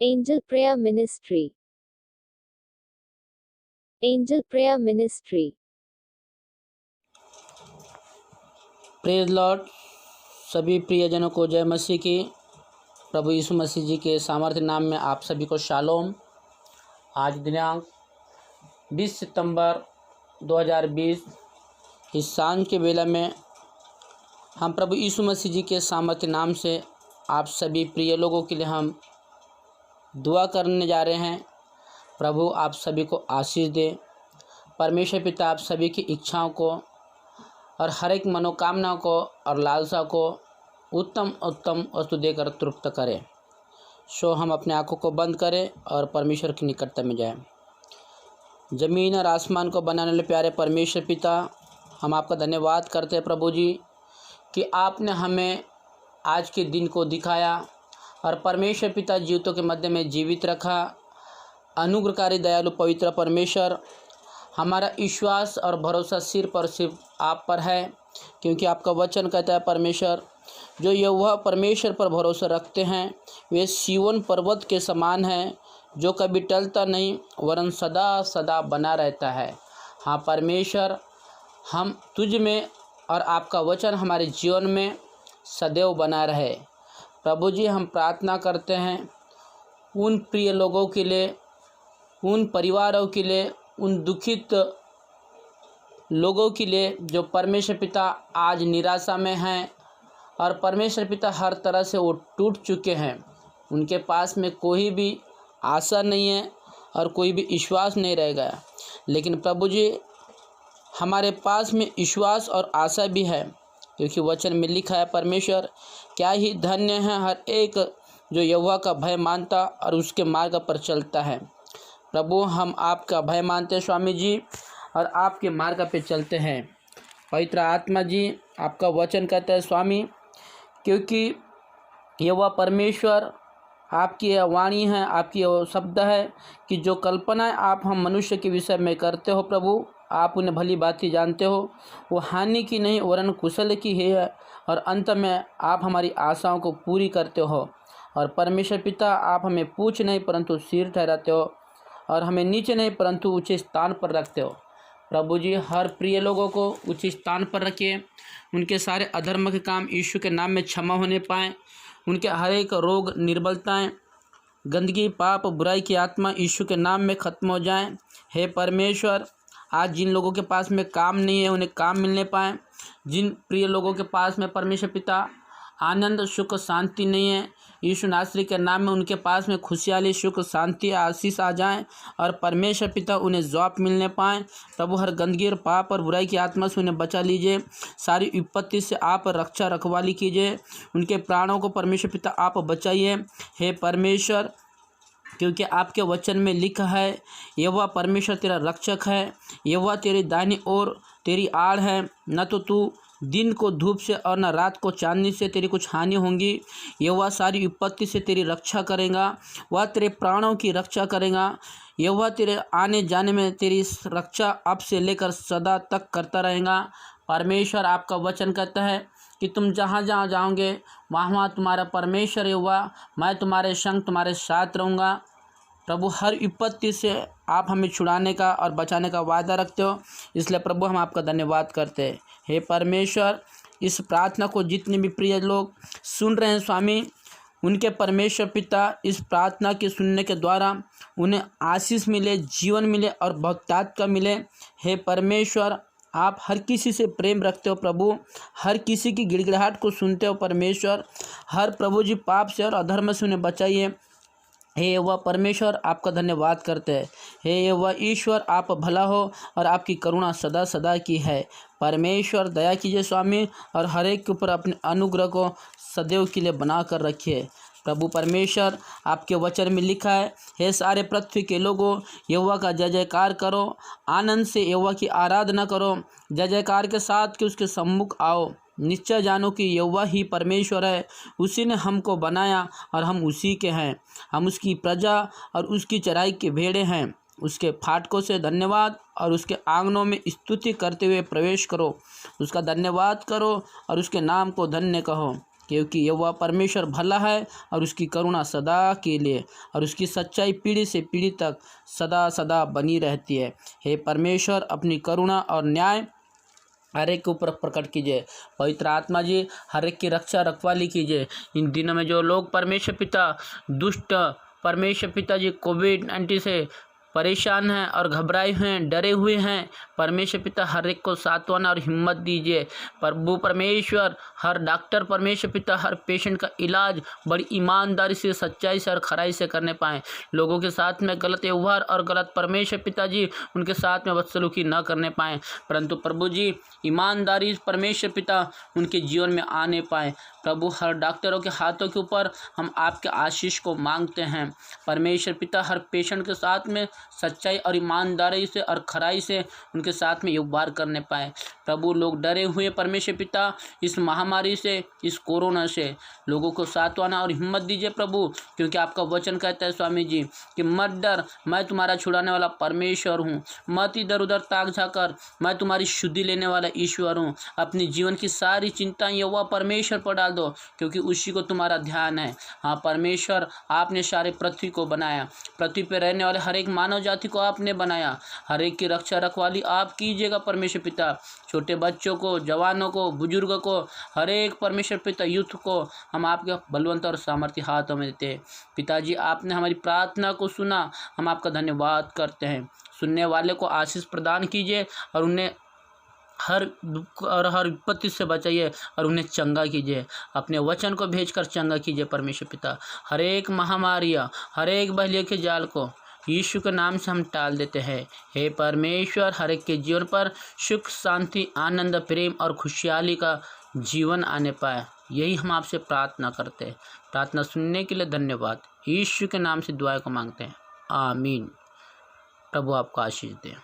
Angel Prayer Ministry. Angel Prayer Ministry. Praise Lord. सभी प्रियजनों को जय मसीह की। प्रभु यीशु मसीह जी के सामर्थ्य नाम में आप सभी को शालोम। आज दिनांक 20 सितंबर 2020 इस सांझ के बेला में हम प्रभु यीशु मसीह जी के सामर्थ्य नाम से आप सभी प्रिय लोगों के लिए हम दुआ करने जा रहे हैं। प्रभु आप सभी को आशीष दे। परमेश्वर पिता आप सभी की इच्छाओं को और हर एक मनोकामना को और लालसा को उत्तम उत्तम वस्तु देकर तृप्त करें। सो हम अपने आँखों को बंद करें और परमेश्वर की निकटता में जाएं। ज़मीन और आसमान को बनाने वाले प्यारे परमेश्वर पिता, हम आपका धन्यवाद करते हैं प्रभु जी कि आपने हमें आज के दिन को दिखाया और परमेश्वर पिता जीवितों के मध्य में जीवित रखा। अनुग्रहकारी दयालु पवित्र परमेश्वर, हमारा विश्वास और भरोसा सिर्फ और सिर्फ आप पर है, क्योंकि आपका वचन कहता है परमेश्वर, जो यहोवा परमेश्वर पर भरोसा रखते हैं वे सिय्योन पर्वत के समान हैं, जो कभी टलता नहीं वरन सदा सदा बना रहता है। हाँ परमेश्वर, हम तुझ में और आपका वचन हमारे जीवन में सदैव बना रहे। प्रभु जी, हम प्रार्थना करते हैं उन प्रिय लोगों के लिए, उन परिवारों के लिए, उन दुखित लोगों के लिए जो परमेश्वर पिता आज निराशा में हैं और परमेश्वर पिता हर तरह से वो टूट चुके हैं। उनके पास में कोई भी आशा नहीं है और कोई भी विश्वास नहीं रह गया। लेकिन प्रभु जी, हमारे पास में विश्वास और आशा भी है, क्योंकि वचन में लिखा है परमेश्वर, क्या ही धन्य है हर एक जो यहोवा का भय मानता और उसके मार्ग पर चलता है। प्रभु, हम आपका भय मानते हैं स्वामी जी और आपके मार्ग पे चलते हैं। पवित्र आत्मा जी, आपका वचन कहता है स्वामी, क्योंकि यहोवा परमेश्वर आपकी यह वाणी है, आपकी यह शब्द है कि जो कल्पनाएं आप हम मनुष्य के विषय में करते हो प्रभु, आप उन्हें भली भांति जानते हो। वो हानि की नहीं वरन कुशल की है, और अंत में आप हमारी आशाओं को पूरी करते हो। और परमेश्वर पिता, आप हमें पूछ नहीं परंतु सिर ठहराते हो और हमें नीचे नहीं परंतु ऊंचे स्थान पर रखते हो। प्रभु जी, हर प्रिय लोगों को ऊंचे स्थान पर रखिए। उनके सारे अधर्म के काम यीशु के नाम में क्षमा होने पाएँ। उनके हर एक रोग, निर्बलताएँ, गंदगी, पाप, बुराई की आत्मा यीशु के नाम में ख़त्म हो जाएं। हे परमेश्वर, आज जिन लोगों के पास में काम नहीं है उन्हें काम मिलने पाए। जिन प्रिय लोगों के पास में परमेश्वर पिता आनंद, सुख, शांति नहीं है, यीशु नासरी के नाम में उनके पास में खुशहाली, सुख, शांति, आशीष आ जाएं और परमेश्वर पिता उन्हें जॉब मिलने पाएँ। प्रभु, हर गंदगी और पाप और बुराई की आत्मा से उन्हें बचा लीजिए। सारी विपत्ति से आप रक्षा रखवाली कीजिए। उनके प्राणों को परमेश्वर पिता आप बचाइए। हे परमेश्वर, क्योंकि आपके वचन में लिखा है, यहोवा परमेश्वर तेरा रक्षक है, यहोवा तेरी दाहिनी ओर तेरी आड़ है। न तो तू दिन को धूप से और न रात को चांदनी से तेरी कुछ हानि होगी। यहोवा सारी विपत्ति से तेरी रक्षा करेगा, वह तेरे प्राणों की रक्षा करेगा। यहोवा तेरे आने जाने में तेरी रक्षा अब से लेकर सदा तक करता रहेगा। परमेश्वर, आपका वचन कहता है कि तुम जहाँ जहाँ जाओगे वहाँ वहाँ तुम्हारा परमेश्वर यहोवा, मैं तुम्हारे संग तुम्हारे साथ रहूँगा। प्रभु, हर विपत्ति से आप हमें छुड़ाने का और बचाने का वादा रखते हो, इसलिए प्रभु हम आपका धन्यवाद करते हैं। हे परमेश्वर, इस प्रार्थना को जितने भी प्रिय लोग सुन रहे हैं स्वामी, उनके परमेश्वर पिता इस प्रार्थना के सुनने के द्वारा उन्हें आशीष मिले, जीवन मिले और बहुतायत मिले। हे परमेश्वर, आप हर किसी से प्रेम रखते हो प्रभु, हर किसी की गिड़गिड़ाहट को सुनते हो परमेश्वर। हर प्रभु जी पाप से और अधर्म से उन्हें बचाइए। हे यहोवा परमेश्वर, आपका धन्यवाद करते हैं। हे यहोवा ईश्वर, आप भला हो और आपकी करुणा सदा सदा की है। परमेश्वर, दया कीजिए स्वामी और हर एक के ऊपर अपने अनुग्रह को सदैव के लिए बना कर रखिए। प्रभु परमेश्वर, आपके वचन में लिखा है, हे सारे पृथ्वी के लोगों, यहोवा का जय जयकार करो, आनंद से यहोवा की आराधना करो, जय जयकार के साथ कि उसके सम्मुख आओ। निश्चय जानो कि यहोवा ही परमेश्वर है, उसी ने हमको बनाया और हम उसी के हैं। हम उसकी प्रजा और उसकी चराई के भेड़े हैं। उसके फाटकों से धन्यवाद और उसके आंगनों में स्तुति करते हुए प्रवेश करो। उसका धन्यवाद करो और उसके नाम को धन्य कहो। क्योंकि यहोवा परमेश्वर भला है और उसकी करुणा सदा के लिए और उसकी सच्चाई पीढ़ी से पीढ़ी तक सदा सदा बनी रहती है। हे परमेश्वर, अपनी करुणा और न्याय हर एक के ऊपर प्रकट कीजिए। पवित्र आत्मा जी हर एक की रक्षा रखवाली कीजिए। इन दिनों में जो लोग परमेश्वर पिता दुष्ट परमेश्वर पिता जी कोविड-19 से परेशान हैं और घबराए हुए हैं, डरे हुए हैं, परमेश्वर पिता हर एक को सांत्वना और हिम्मत दीजिए। प्रभु परमेश्वर हर डॉक्टर परमेश्वर पिता हर पेशेंट का इलाज बड़ी ईमानदारी से, सच्चाई से और खराई से करने पाएँ। लोगों के साथ में गलत व्यवहार और गलत परमेश्वर पिता जी उनके साथ में बदसलूकी न करने पाएँ, परंतु प्रभु जी ईमानदारी परमेश्वर पिता उनके जीवन में आने पाए। प्रभु हर डॉक्टरों के हाथों के ऊपर हम आपके आशीष को मांगते हैं। परमेश्वर पिता हर पेशेंट के साथ में सच्चाई और ईमानदारी से और खराई से उनके साथ में व्यवहार करने पाए। प्रभु लोग डरे हुए परमेश्वर पिता इस महामारी से, इस कोरोना से, लोगों को सांत्वना और हिम्मत दीजिए प्रभु, क्योंकि आपका वचन कहता है स्वामी जी कि मत डर, मैं तुम्हारा छुड़ाने वाला परमेश्वर हूँ। मत इधर उधर ताक झाकर, मैं तुम्हारी शुद्धि लेने वाला ईश्वर हूँ। अपनी जीवन की सारी चिंताएं यहोवा परमेश्वर पर डाल दो, क्योंकि उसी को तुम्हारा ध्यान है। हाँ परमेश्वर, आपने सारे पृथ्वी को बनाया, पृथ्वी पर रहने वाले हर एक मानव जाति को आपने बनाया। हर एक की रक्षा रखवाली आप कीजिएगा परमेश्वर पिता। छोटे बच्चों को, जवानों को, बुजुर्गों को, हर एक परमेश्वर पिता यूथ को हम आपके बलवंत और सामर्थ्य हाथों में देते हैं। पिताजी, आपने हमारी प्रार्थना को सुना, हम आपका धन्यवाद करते हैं। सुनने वाले को आशीष प्रदान कीजिए और उन्हें हर दुख और हर विपत्ति से बचाइए और उन्हें चंगा कीजिए। अपने वचन को भेजकर चंगा कीजिए परमेश्वर पिता। हर एक महामारियाँ, हर एक बहलियों के जाल को यीशु के नाम से हम टाल देते हैं। हे परमेश्वर, हर एक के जीवन पर सुख, शांति, आनंद, प्रेम और खुशहाली का जीवन आने पाए, यही हम आपसे प्रार्थना करते हैं। प्रार्थना सुनने के लिए धन्यवाद। यीशु के नाम से दुआ को मांगते हैं, आमीन। प्रभु आपको आशीष दे।